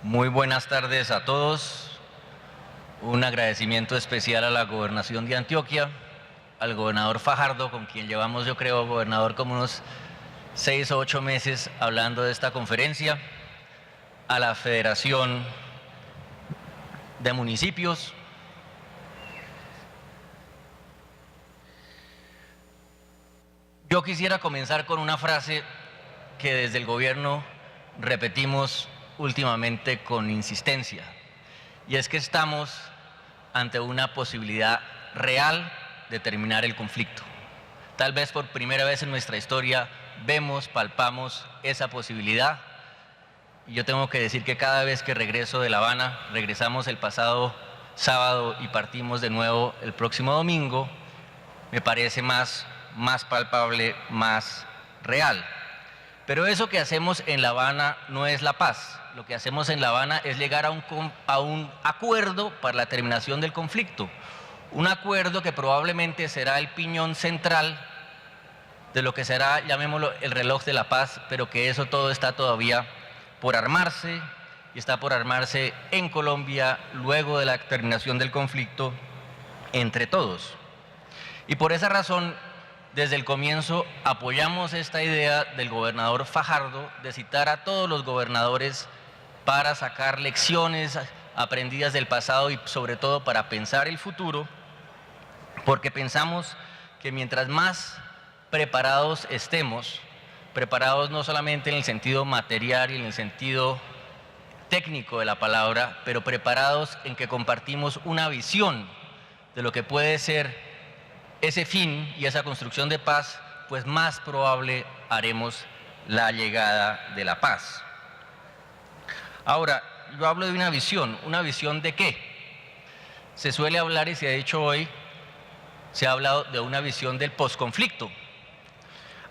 Muy buenas tardes a todos. Un agradecimiento especial a la Gobernación de Antioquia, al gobernador Fajardo, con quien llevamos, yo creo, gobernador, como unos 6 o 8 meses hablando de esta conferencia, a la Federación de Municipios. Yo quisiera comenzar con una frase que desde el gobierno repetimos últimamente con insistencia, y es que estamos ante una posibilidad real de terminar el conflicto. Tal vez por primera vez en nuestra historia vemos, palpamos esa posibilidad, y yo tengo que decir que cada vez que regreso de La Habana, regresamos el pasado sábado y partimos de nuevo el próximo domingo, me parece más palpable, más real. Pero eso que hacemos en La Habana no es la paz. Lo que hacemos en La Habana es llegar a un acuerdo para la terminación del conflicto. Un acuerdo que probablemente será el piñón central de lo que será, llamémoslo, el reloj de la paz, pero que eso todo está todavía por armarse, y está por armarse en Colombia luego de la terminación del conflicto entre todos. Y por esa razón, desde el comienzo apoyamos esta idea del gobernador Fajardo de citar a todos los gobernadores para sacar lecciones aprendidas del pasado y sobre todo para pensar el futuro, porque pensamos que mientras más preparados estemos, preparados no solamente en el sentido material y en el sentido técnico de la palabra, pero preparados en que compartimos una visión de lo que puede ser ese fin y esa construcción de paz, pues más probable haremos la llegada de la paz. Ahora, yo hablo de ¿una visión de qué? Se suele hablar, y se ha dicho hoy, se ha hablado de una visión del posconflicto.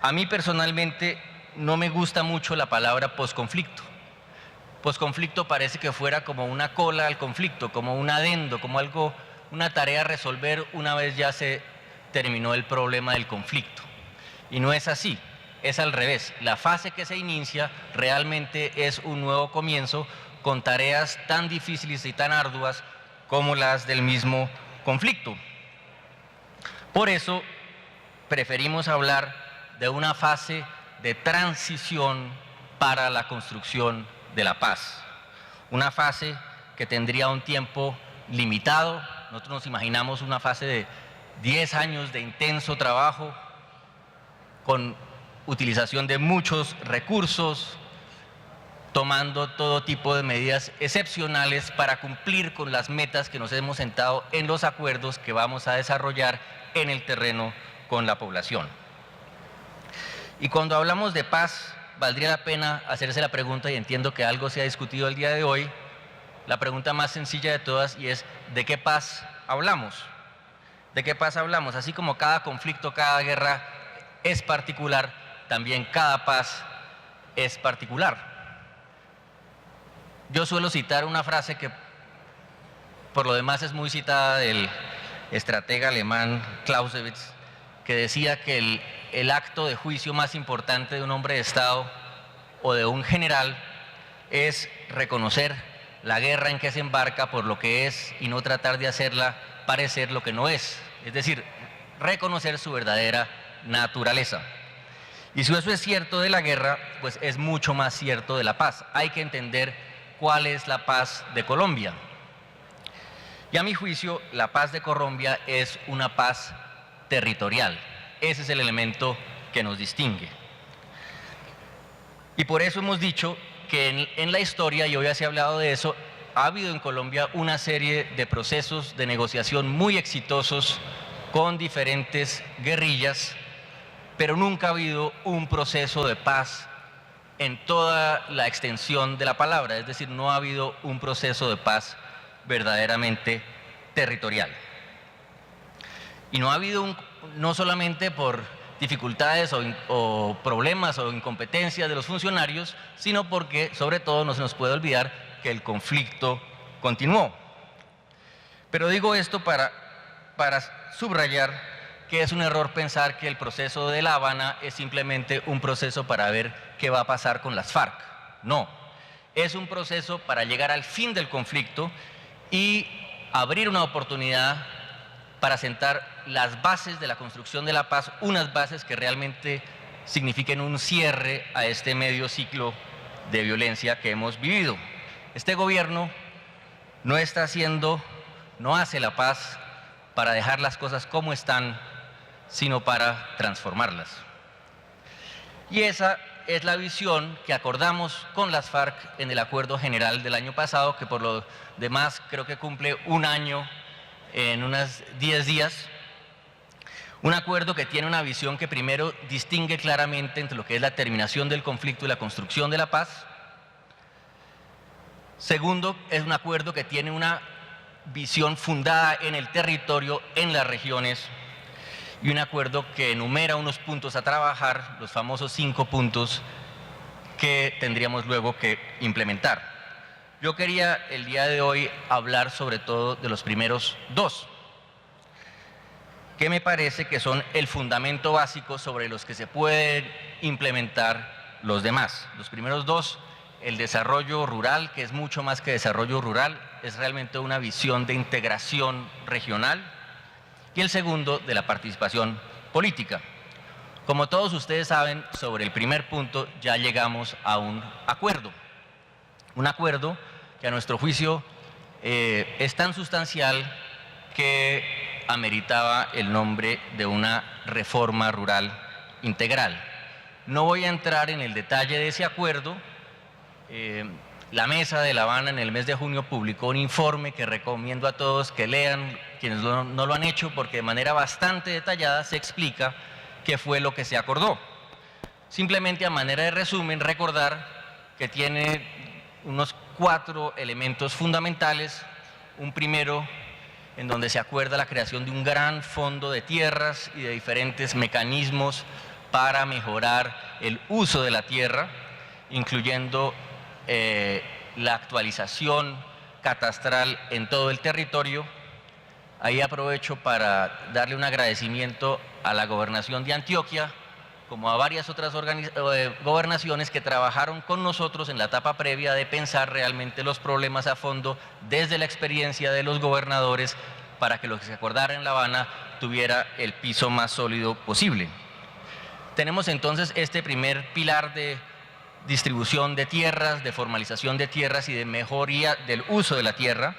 A mí personalmente no me gusta mucho la palabra posconflicto. Posconflicto parece que fuera como una cola al conflicto, como un adendo, como algo, una tarea a resolver una vez ya se terminó el problema del conflicto. Y no es así, es al revés. La fase que se inicia realmente es un nuevo comienzo con tareas tan difíciles y tan arduas como las del mismo conflicto. Por eso preferimos hablar de una fase de transición para la construcción de la paz. Una fase que tendría un tiempo limitado. Nosotros nos imaginamos una fase de 10 años de intenso trabajo, con utilización de muchos recursos, tomando todo tipo de medidas excepcionales para cumplir con las metas que nos hemos sentado en los acuerdos que vamos a desarrollar en el terreno con la población. Y cuando hablamos de paz, valdría la pena hacerse la pregunta, y entiendo que algo se ha discutido el día de hoy, la pregunta más sencilla de todas, y es ¿de qué paz hablamos? ¿De qué paz hablamos? Así como cada conflicto, cada guerra es particular, también cada paz es particular. Yo suelo citar una frase que por lo demás es muy citada del estratega alemán Clausewitz, que decía que el acto de juicio más importante de un hombre de Estado o de un general es reconocer la guerra en que se embarca por lo que es y no tratar de hacerla parecer lo que no es decir, reconocer su verdadera naturaleza. Y si eso es cierto de la guerra, pues es mucho más cierto de la paz. Hay que entender cuál es la paz de Colombia. Y a mi juicio, la paz de Colombia es una paz territorial. Ese es el elemento que nos distingue. Y por eso hemos dicho que en la historia, y hoy ya se ha hablado de eso, ha habido en Colombia una serie de procesos de negociación muy exitosos con diferentes guerrillas, pero nunca ha habido un proceso de paz en toda la extensión de la palabra, es decir, no ha habido un proceso de paz verdaderamente territorial. Y no ha habido no solamente por dificultades o problemas o incompetencias de los funcionarios, sino porque, sobre todo, no se nos puede olvidar que el conflicto continuó. Pero digo esto para subrayar que es un error pensar que el proceso de La Habana es simplemente un proceso para ver qué va a pasar con las FARC. No, Es un proceso para llegar al fin del conflicto y abrir una oportunidad para sentar las bases de la construcción de la paz, unas bases que realmente signifiquen un cierre a este medio ciclo de violencia que hemos vivido. Este gobierno no hace la paz para dejar las cosas como están, sino para transformarlas. Y esa es la visión que acordamos con las FARC en el acuerdo general del año pasado, que por lo demás creo que cumple un año en unos 10 días. Un acuerdo que tiene una visión que primero distingue claramente entre lo que es la terminación del conflicto y la construcción de la paz. Segundo, es un acuerdo que tiene una visión fundada en el territorio, en las regiones, y un acuerdo que enumera unos puntos a trabajar, los famosos 5 puntos que tendríamos luego que implementar. Yo quería el día de hoy hablar sobre todo de los primeros 2, que me parece que son el fundamento básico sobre los que se pueden implementar los demás. Los primeros 2, el desarrollo rural, que es mucho más que desarrollo rural, es realmente una visión de integración regional, y el segundo, de la participación política. Como todos ustedes saben, sobre el primer punto ya llegamos a un acuerdo que a nuestro juicio es tan sustancial que ameritaba el nombre de una reforma rural integral. No voy a entrar en el detalle de ese acuerdo. La Mesa de La Habana en el mes de junio publicó un informe que recomiendo a todos que lean, quienes no lo han hecho, porque de manera bastante detallada se explica qué fue lo que se acordó. Simplemente a manera de resumen, recordar que tiene unos 4 elementos fundamentales. Un primero, en donde se acuerda la creación de un gran fondo de tierras y de diferentes mecanismos para mejorar el uso de la tierra, incluyendo la actualización catastral en todo el territorio. Ahí aprovecho para darle un agradecimiento a la Gobernación de Antioquia, como a varias otras gobernaciones que trabajaron con nosotros en la etapa previa de pensar realmente los problemas a fondo desde la experiencia de los gobernadores, para que lo que se acordara en La Habana tuviera el piso más sólido posible. Tenemos entonces este primer pilar de distribución de tierras, de formalización de tierras y de mejoría del uso de la tierra.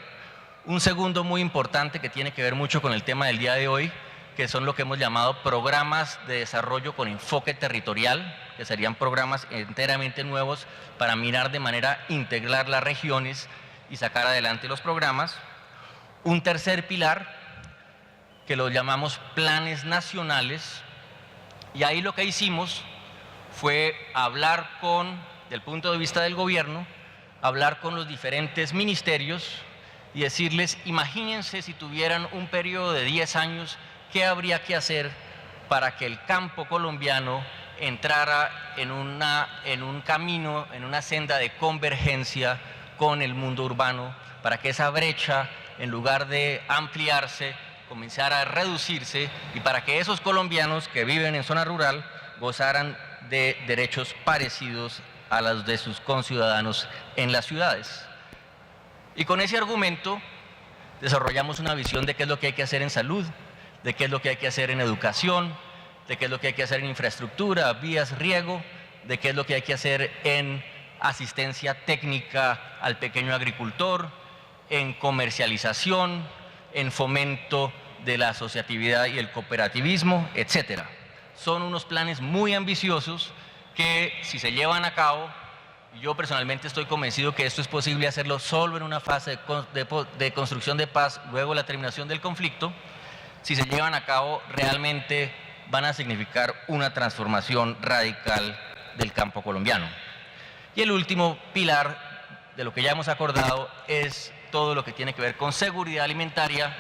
Un segundo muy importante que tiene que ver mucho con el tema del día de hoy, que son lo que hemos llamado programas de desarrollo con enfoque territorial, que serían programas enteramente nuevos para mirar de manera integral las regiones y sacar adelante los programas. Un tercer pilar, que lo llamamos planes nacionales, y ahí lo que hicimos fue hablar del punto de vista del gobierno, hablar con los diferentes ministerios y decirles, imagínense si tuvieran un periodo de 10 años, ¿qué habría que hacer para que el campo colombiano entrara en un camino, en una senda de convergencia con el mundo urbano, para que esa brecha, en lugar de ampliarse, comenzara a reducirse, y para que esos colombianos que viven en zona rural gozaran de derechos parecidos a los de sus conciudadanos en las ciudades? Y con ese argumento desarrollamos una visión de qué es lo que hay que hacer en salud, de qué es lo que hay que hacer en educación, de qué es lo que hay que hacer en infraestructura, vías, riego, de qué es lo que hay que hacer en asistencia técnica al pequeño agricultor, en comercialización, en fomento de la asociatividad y el cooperativismo, etcétera. Son unos planes muy ambiciosos que, si se llevan a cabo, yo personalmente estoy convencido que esto es posible hacerlo solo en una fase de construcción de paz, luego la terminación del conflicto. Si se llevan a cabo, realmente van a significar una transformación radical del campo colombiano. Y el último pilar de lo que ya hemos acordado es todo lo que tiene que ver con seguridad alimentaria.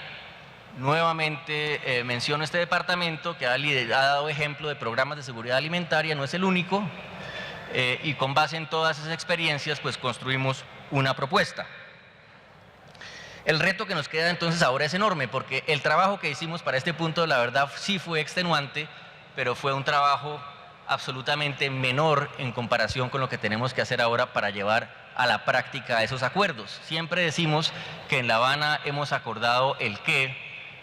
Nuevamente menciono este departamento que ha dado ejemplo de programas de seguridad alimentaria, no es el único, y con base en todas esas experiencias pues construimos una propuesta. El reto que nos queda entonces ahora es enorme, porque el trabajo que hicimos para este punto, la verdad, sí fue extenuante, pero fue un trabajo absolutamente menor en comparación con lo que tenemos que hacer ahora para llevar a la práctica de esos acuerdos. Siempre decimos que en La Habana hemos acordado el qué,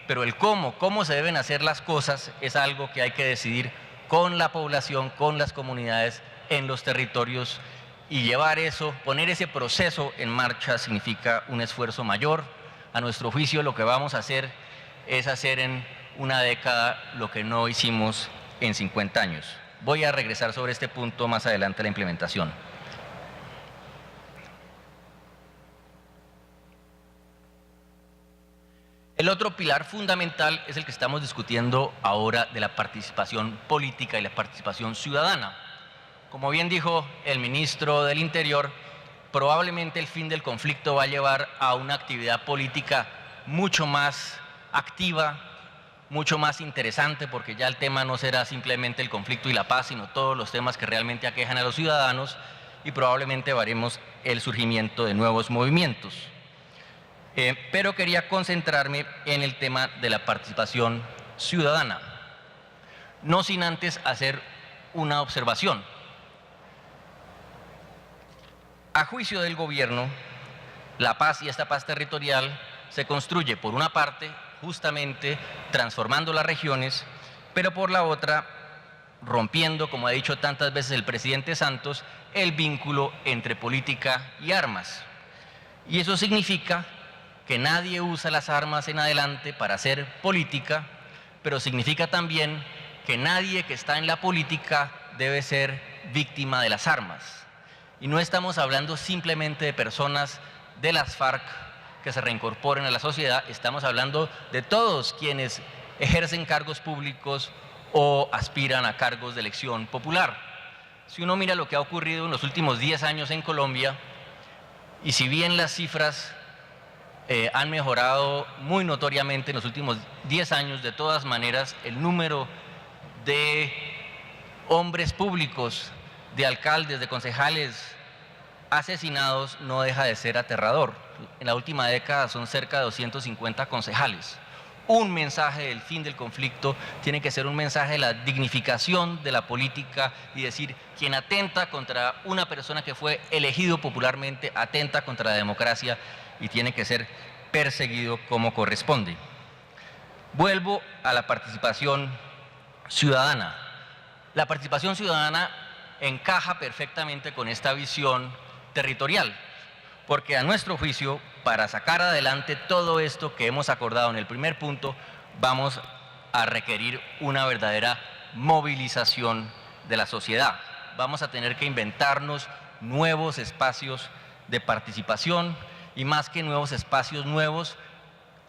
pero el cómo se deben hacer las cosas es algo que hay que decidir con la población, con las comunidades en los territorios, y llevar eso, poner ese proceso en marcha significa un esfuerzo mayor. A nuestro juicio, lo que vamos a hacer es hacer en una década lo que no hicimos en 50 años. Voy a regresar sobre este punto más adelante a la implementación. El otro pilar fundamental es el que estamos discutiendo ahora, de la participación política y la participación ciudadana. Como bien dijo el ministro del Interior, probablemente el fin del conflicto va a llevar a una actividad política mucho más activa, mucho más interesante, porque ya el tema no será simplemente el conflicto y la paz, sino todos los temas que realmente aquejan a los ciudadanos, y probablemente veremos el surgimiento de nuevos movimientos. Pero quería concentrarme en el tema de la participación ciudadana, no sin antes hacer una observación. A juicio del gobierno, la paz y esta paz territorial se construye, por una parte, justamente transformando las regiones, pero por la otra, rompiendo, como ha dicho tantas veces el presidente Santos, el vínculo entre política y armas. Y eso significa que nadie usa las armas en adelante para hacer política, pero significa también que nadie que está en la política debe ser víctima de las armas. Y no estamos hablando simplemente de personas de las FARC que se reincorporen a la sociedad, estamos hablando de todos quienes ejercen cargos públicos o aspiran a cargos de elección popular. Si uno mira lo que ha ocurrido en los últimos 10 años en Colombia, y si bien las cifras han mejorado muy notoriamente en los últimos 10 años, de todas maneras el número de hombres públicos, de alcaldes, de concejales asesinados no deja de ser aterrador. En la última década son cerca de 250 concejales. Un mensaje del fin del conflicto tiene que ser un mensaje de la dignificación de la política, y decir, quien atenta contra una persona que fue elegido popularmente, atenta contra la democracia y tiene que ser perseguido como corresponde. Vuelvo a la participación ciudadana. La participación ciudadana encaja perfectamente con esta visión territorial, porque a nuestro juicio, para sacar adelante todo esto que hemos acordado en el primer punto, vamos a requerir una verdadera movilización de la sociedad. Vamos a tener que inventarnos nuevos espacios de participación, y más que nuevos espacios nuevos,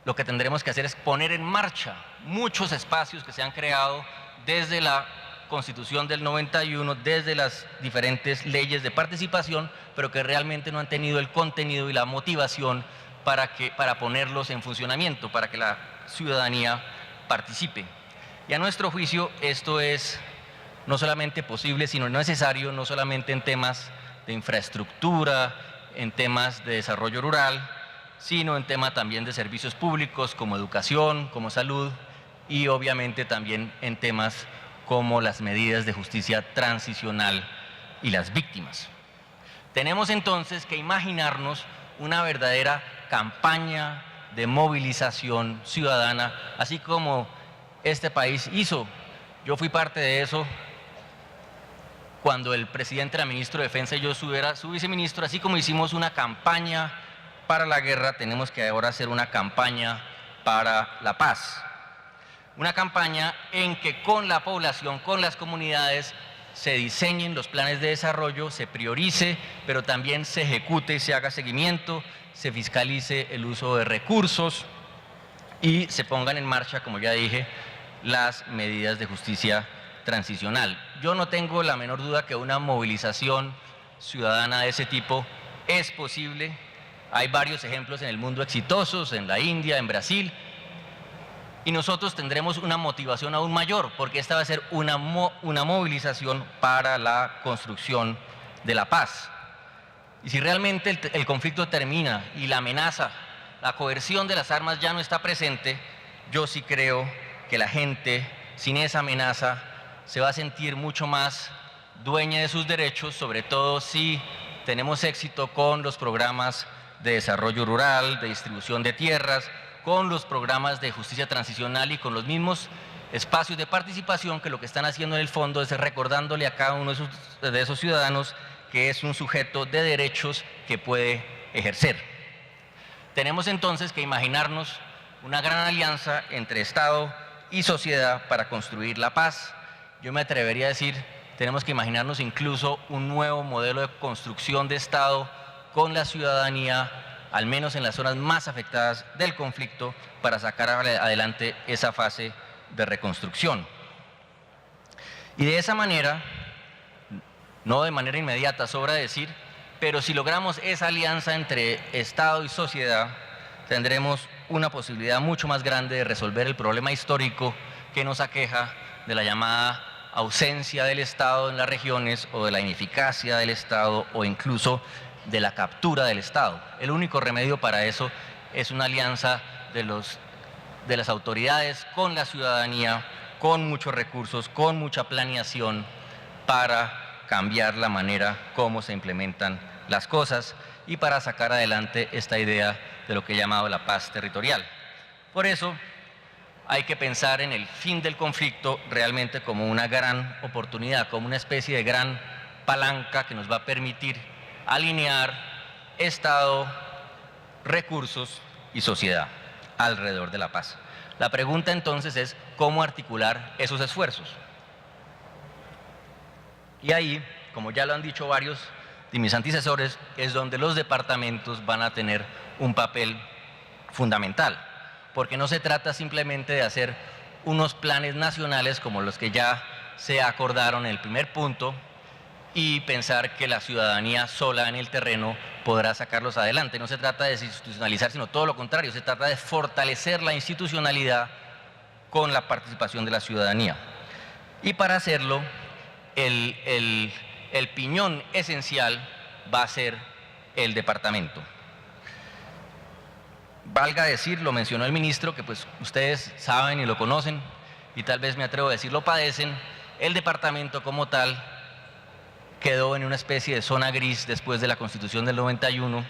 lo que tendremos que hacer es poner en marcha muchos espacios que se han creado desde la Constitución del 91, desde las diferentes leyes de participación, pero que realmente no han tenido el contenido y la motivación para ponerlos en funcionamiento, para que la ciudadanía participe. Y a nuestro juicio esto es no solamente posible, sino necesario, no solamente en temas de infraestructura, en temas de desarrollo rural, sino en temas también de servicios públicos como educación, como salud, y obviamente también en temas como las medidas de justicia transicional y las víctimas. Tenemos entonces que imaginarnos una verdadera campaña de movilización ciudadana, así como este país hizo. Yo fui parte de eso cuando el presidente era ministro de Defensa y yo era su viceministro. Así como hicimos una campaña para la guerra, tenemos que ahora hacer una campaña para la paz. Una campaña en que con la población, con las comunidades, se diseñen los planes de desarrollo, se priorice, pero también se ejecute y se haga seguimiento, se fiscalice el uso de recursos y se pongan en marcha, como ya dije, las medidas de justicia transicional. Yo no tengo la menor duda que una movilización ciudadana de ese tipo es posible. Hay varios ejemplos en el mundo exitosos, en la India, en Brasil, y nosotros tendremos una motivación aún mayor, porque esta va a ser una movilización para la construcción de la paz. Y si realmente el conflicto termina y la amenaza, la coerción de las armas ya no está presente, yo sí creo que la gente, sin esa amenaza, se va a sentir mucho más dueña de sus derechos, sobre todo si tenemos éxito con los programas de desarrollo rural, de distribución de tierras, con los programas de justicia transicional y con los mismos espacios de participación que lo que están haciendo en el fondo es recordándole a cada uno de esos ciudadanos que es un sujeto de derechos que puede ejercer. Tenemos entonces que imaginarnos una gran alianza entre Estado y sociedad para construir la paz. Yo me atrevería a decir, tenemos que imaginarnos incluso un nuevo modelo de construcción de Estado con la ciudadanía, al menos en las zonas más afectadas del conflicto, para sacar adelante esa fase de reconstrucción. Y de esa manera, no de manera inmediata, sobra decir, pero si logramos esa alianza entre Estado y sociedad, tendremos una posibilidad mucho más grande de resolver el problema histórico que nos aqueja de la llamada ausencia del Estado en las regiones o de la ineficacia del Estado o incluso de la captura del Estado. El único remedio para eso es una alianza de las autoridades con la ciudadanía, con muchos recursos, con mucha planeación para cambiar la manera como se implementan las cosas y para sacar adelante esta idea de lo que he llamado la paz territorial. Por eso hay que pensar en el fin del conflicto realmente como una gran oportunidad, como una especie de gran palanca que nos va a permitir alinear Estado, recursos y sociedad alrededor de la paz. La pregunta entonces es cómo articular esos esfuerzos. Y ahí, como ya lo han dicho varios de mis antecesores, es donde los departamentos van a tener un papel fundamental, porque no se trata simplemente de hacer unos planes nacionales como los que ya se acordaron en el primer punto y pensar que la ciudadanía sola en el terreno podrá sacarlos adelante. No se trata de desinstitucionalizar, sino todo lo contrario, se trata de fortalecer la institucionalidad con la participación de la ciudadanía. Y para hacerlo, el piñón esencial va a ser el departamento. Valga decir, lo mencionó el ministro, que pues ustedes saben y lo conocen, y tal vez me atrevo a decir lo padecen, el departamento como tal quedó en una especie de zona gris después de la Constitución del 91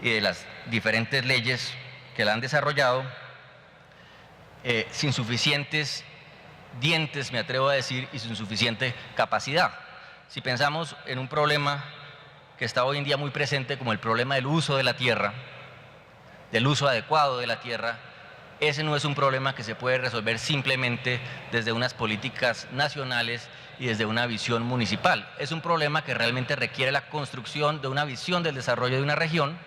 y de las diferentes leyes que la han desarrollado, sin suficientes dientes, me atrevo a decir, y sin suficiente capacidad. Si pensamos en un problema que está hoy en día muy presente como el problema del uso de la tierra, del uso adecuado de la tierra, ese no es un problema que se puede resolver simplemente desde unas políticas nacionales y desde una visión municipal. Es un problema que realmente requiere la construcción de una visión del desarrollo de una región,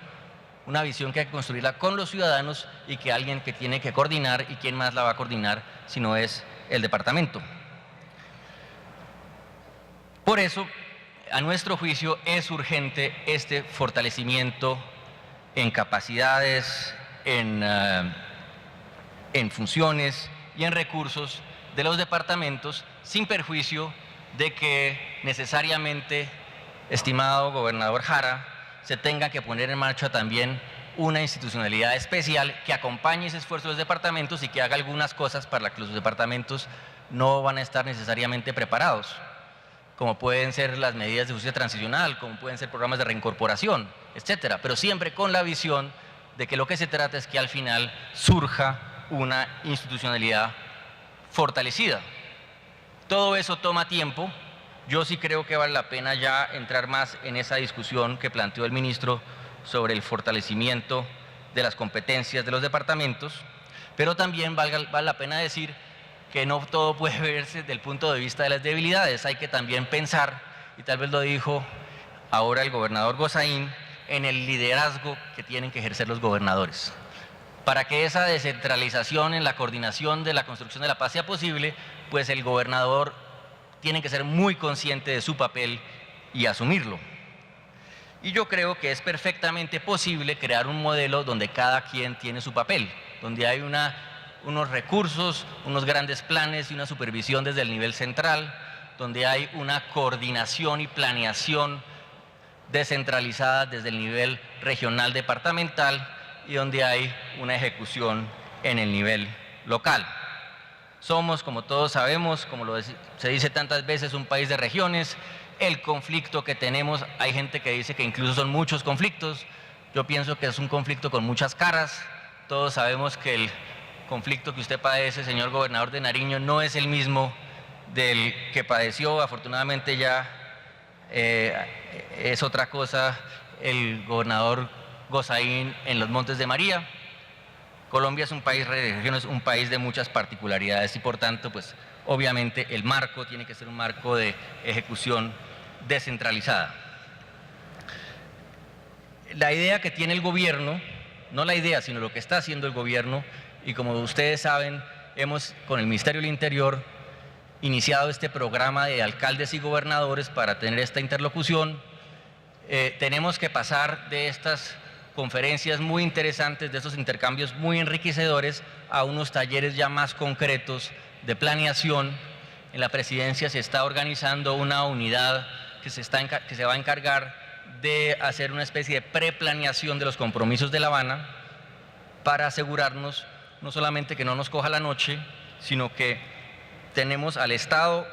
una visión que hay que construirla con los ciudadanos y que alguien que tiene que coordinar, y quién más la va a coordinar si no es el departamento. Por eso, a nuestro juicio, es urgente este fortalecimiento en capacidades, en funciones y en recursos de los departamentos, sin perjuicio de que necesariamente, estimado gobernador Jara, se tenga que poner en marcha también una institucionalidad especial que acompañe ese esfuerzo de los departamentos y que haga algunas cosas para las que los departamentos no van a estar necesariamente preparados, como pueden ser las medidas de justicia transicional, como pueden ser programas de reincorporación, etcétera, pero siempre con la visión de que lo que se trata es que al final surja una institucionalidad fortalecida. Todo eso toma tiempo. Yo sí creo que vale la pena ya entrar más en esa discusión que planteó el ministro sobre el fortalecimiento de las competencias de los departamentos, pero también vale la pena decir que no todo puede verse desde el punto de vista de las debilidades. Hay que también pensar, y tal vez lo dijo ahora el gobernador Gozaín, en el liderazgo que tienen que ejercer los gobernadores. Para que esa descentralización en la coordinación de la construcción de la paz sea posible, pues el gobernador tiene que ser muy consciente de su papel y asumirlo. Y yo creo que es perfectamente posible crear un modelo donde cada quien tiene su papel, donde hay unos recursos, unos grandes planes y una supervisión desde el nivel central, donde hay una coordinación y planeación descentralizada desde el nivel regional departamental y donde hay una ejecución en el nivel local. Somos, como todos sabemos, como se dice tantas veces, un país de regiones el conflicto que tenemos. Hay gente que dice que incluso son muchos conflictos. Yo pienso que es un conflicto con muchas caras. Todos sabemos que el conflicto que usted padece, señor gobernador de Nariño, no es el mismo del que padeció. Afortunadamente ya es otra cosa el gobernador Gozaín en los Montes de María. Colombia es un país de regiones, un país de muchas particularidades y por tanto, pues obviamente el marco tiene que ser un marco de ejecución descentralizada. La idea que tiene el gobierno, no la idea, sino lo que está haciendo el gobierno, y como ustedes saben, hemos con el Ministerio del Interior iniciado este programa de alcaldes y gobernadores para tener esta interlocución. Tenemos que pasar de estas conferencias muy interesantes, de estos intercambios muy enriquecedores, a unos talleres ya más concretos de planeación. En la presidencia se está organizando una unidad que se va a encargar de hacer una especie de preplaneación de los compromisos de La Habana para asegurarnos no solamente que no nos coja la noche, sino que tenemos al Estado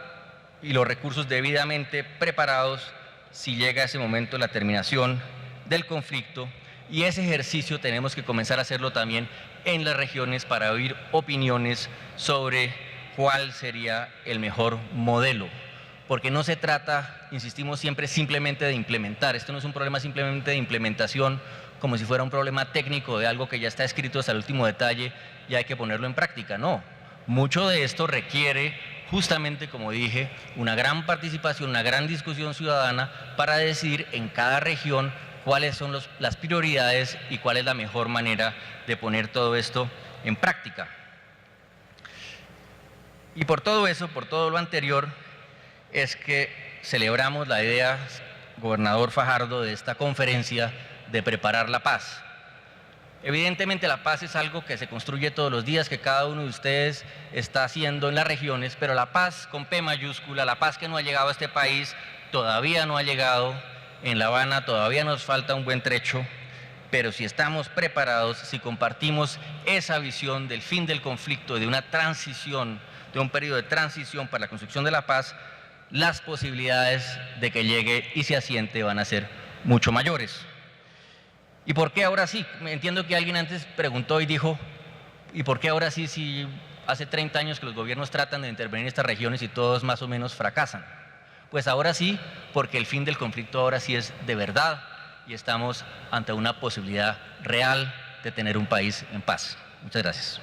y los recursos debidamente preparados si llega ese momento de la terminación del conflicto. Y ese ejercicio tenemos que comenzar a hacerlo también en las regiones para oír opiniones sobre cuál sería el mejor modelo. Porque no se trata, insistimos siempre, simplemente de implementar. Esto no es un problema simplemente de implementación, como si fuera un problema técnico de algo que ya está escrito hasta el último detalle y hay que ponerlo en práctica. No, mucho de esto requiere, justamente como dije, una gran participación, una gran discusión ciudadana para decidir en cada región cuáles son las prioridades y cuál es la mejor manera de poner todo esto en práctica. Y por todo eso, por todo lo anterior, es que celebramos la idea, gobernador Fajardo, de esta conferencia de preparar la paz. Evidentemente la paz es algo que se construye todos los días, que cada uno de ustedes está haciendo en las regiones, pero la paz con P mayúscula, la paz que no ha llegado a este país, todavía no ha llegado. En La Habana todavía nos falta un buen trecho, pero si estamos preparados, si compartimos esa visión del fin del conflicto, de una transición, de un periodo de transición para la construcción de la paz, las posibilidades de que llegue y se asiente van a ser mucho mayores. ¿Y por qué ahora sí? Entiendo que alguien antes preguntó y dijo, ¿y por qué ahora sí si hace 30 años que los gobiernos tratan de intervenir en estas regiones y todos más o menos fracasan? Pues ahora sí, porque el fin del conflicto ahora sí es de verdad y estamos ante una posibilidad real de tener un país en paz. Muchas gracias.